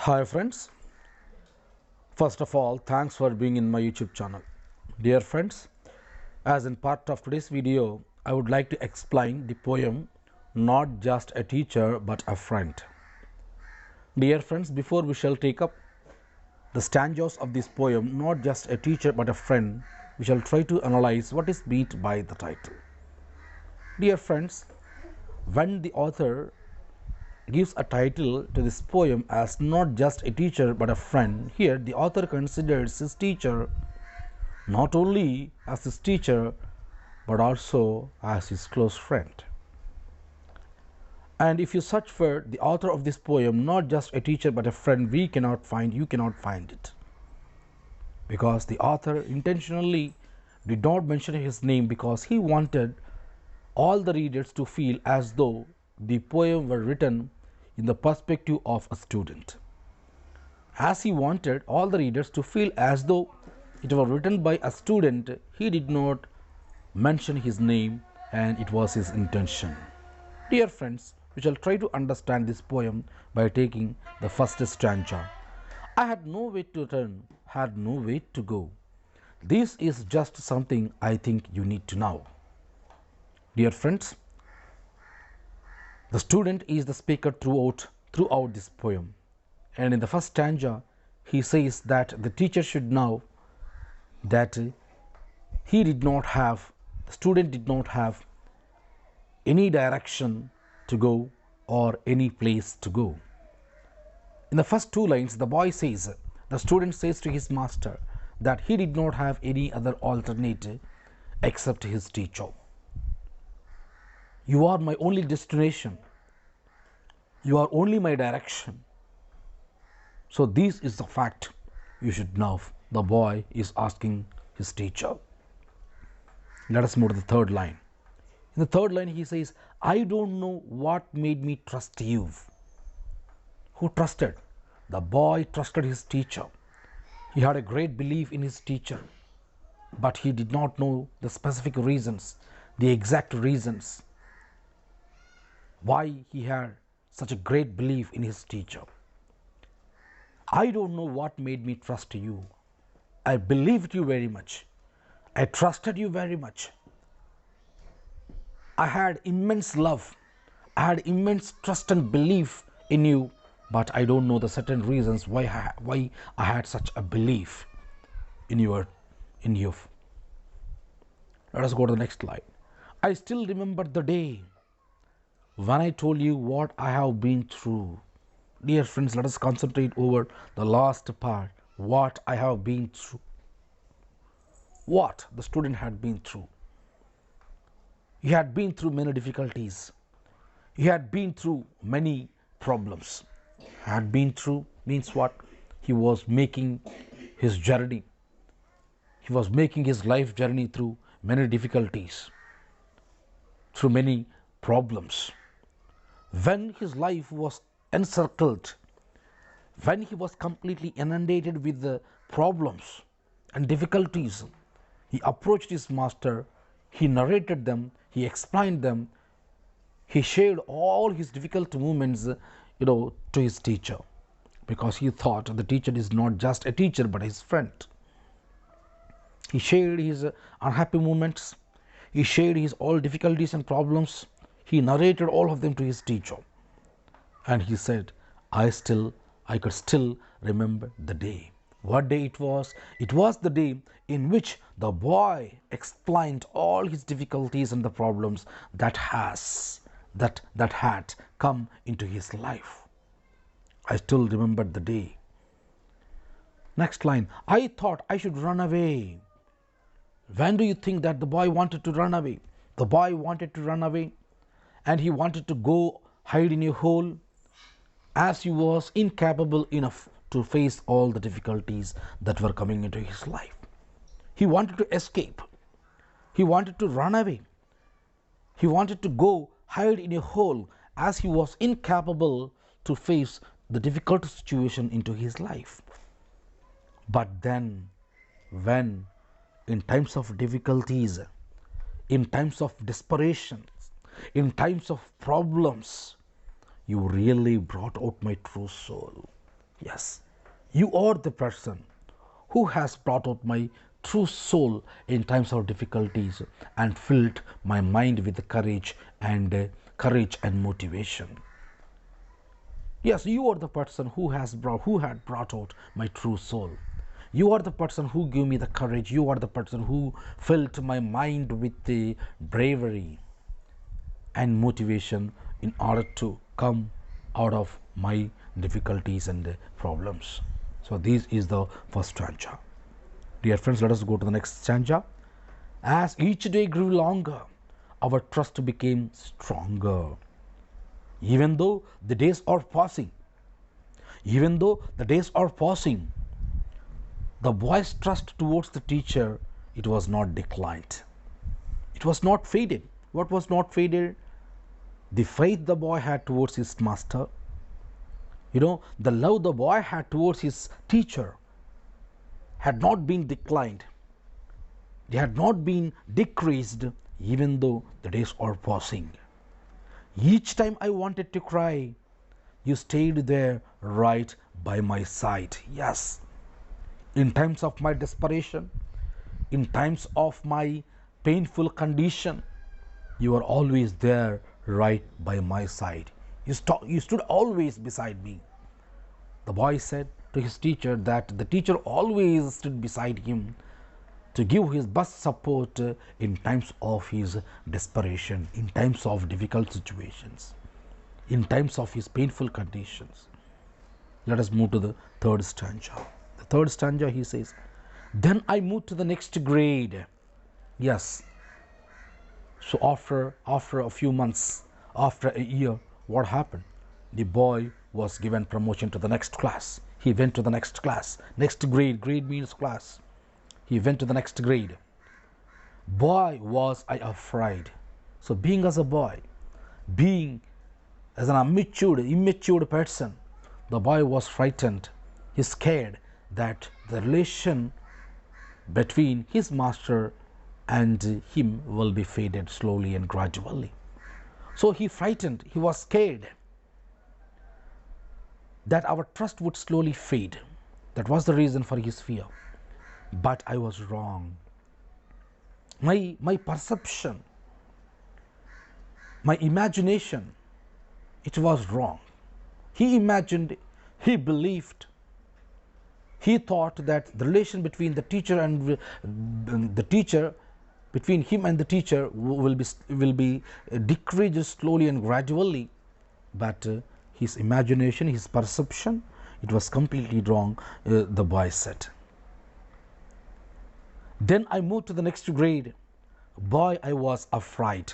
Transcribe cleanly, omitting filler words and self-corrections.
Hi friends, first of all thanks for being in my YouTube channel. Dear friends, as in part of today's video, I would like to explain the poem Not Just a Teacher but a Friend. Dear friends, before we shall take up the stanzas of this poem Not Just a Teacher but a Friend, we shall try to analyze what is meant by the title. Dear friends, when the author gives a title to this poem as Not Just a Teacher but a Friend, here the author considers his teacher not only as his teacher but also as his close friend. And if you search for the author of this poem, Not Just a Teacher but a Friend, you cannot find it, because the author intentionally did not mention his name, because he wanted all the readers to feel as though the poem were written in the perspective of a student. As he wanted all the readers to feel as though it were written by a student, he did not mention his name, and it was his intention. Dear friends, we shall try to understand this poem by taking the first stanza. I had no way to turn, had no way to go. This is just something I think you need to know. Dear friends, the student is the speaker throughout this poem, and in the first stanza he says that the teacher should know that the student did not have any direction to go or any place to go. In the first two lines, the student says to his master that he did not have any other alternative except his teacher. You are my only destination. You are only my direction. So this is the fact you should know. The boy is asking his teacher. Let us move to the third line. In the third line he says, I don't know what made me trust you. Who trusted? The boy trusted his teacher. He had a great belief in his teacher, but he did not know the specific reasons, the exact reasons why he had such a great belief in his teacher. I don't know what made me trust you. I believed you very much. I trusted you very much. I had immense love. I had immense trust and belief in you, but I don't know the certain reasons why I had such a belief in you. Let us go to the next slide. I still remember the day when I told you what I have been through. Dear friends, let us concentrate over the last part, what I have been through. What the student had been through. He had been through many difficulties. He had been through many problems. Had been through means what? He was making his journey. He was making his life journey through many difficulties, through many problems. When his life was encircled, when he was completely inundated with the problems and difficulties, he approached his master, he narrated them, he explained them, he shared all his difficult moments, to his teacher, because he thought the teacher is not just a teacher but his friend. He shared his unhappy moments, he shared his all difficulties and problems, he narrated all of them to his teacher, and he said, I could still remember the day. What day it was? It was the day in which the boy explained all his difficulties and the problems that had come into his life. I still remember the day. Next line, I thought I should run away. When do you think that the boy wanted to run away? The boy wanted to run away, and he wanted to go hide in a hole, as he was incapable enough to face all the difficulties that were coming into his life. He wanted to escape. He wanted to run away. He wanted to go hide in a hole, as he was incapable to face the difficult situation into his life. But then, when in times of difficulties, in times of desperation, in times of problems, you really brought out my true soul. Yes, you are the person who has brought out my true soul in times of difficulties and filled my mind with courage and motivation. Yes, you are the person who had brought out my true soul. You are the person who gave me the courage. You are the person who filled my mind with the bravery and motivation in order to come out of my difficulties and problems. So this is the first stanza. Dear friends, let us go to the next stanza. As each day grew longer, our trust became stronger. Even though the days are passing, even though the days are passing, the boy's trust towards the teacher, it was not declined. It was not faded. What was not faded? The faith the boy had towards his master, the love the boy had towards his teacher had not been declined. They had not been decreased, even though the days are passing. Each time I wanted to cry, you stayed there right by my side. Yes, in times of my desperation, in times of my painful condition, you are always there right by my side. You stood always beside me. The boy said to his teacher that the teacher always stood beside him to give his best support in times of his desperation, in times of difficult situations, in times of his painful conditions. Let us move to the third stanza. The third stanza, he says, then I moved to the next grade. Yes. So after a few months, after a year, what happened? The boy was given promotion to the next class. He went to the next class. Next grade. Grade means class. He went to the next grade. Boy, was I afraid. So being as a boy, being as an immature person, the boy was frightened. He scared that the relation between his master and him will be faded slowly and gradually. So he frightened, he was scared that our trust would slowly fade. That was the reason for his fear. But I was wrong. My perception, my imagination, it was wrong. He imagined, he believed, he thought that the relation between the teacher and the teacher, between him and the teacher will be decreased slowly and gradually. But his imagination, his perception, it was completely wrong, the boy said. Then I moved to the next grade. Boy, I was afraid.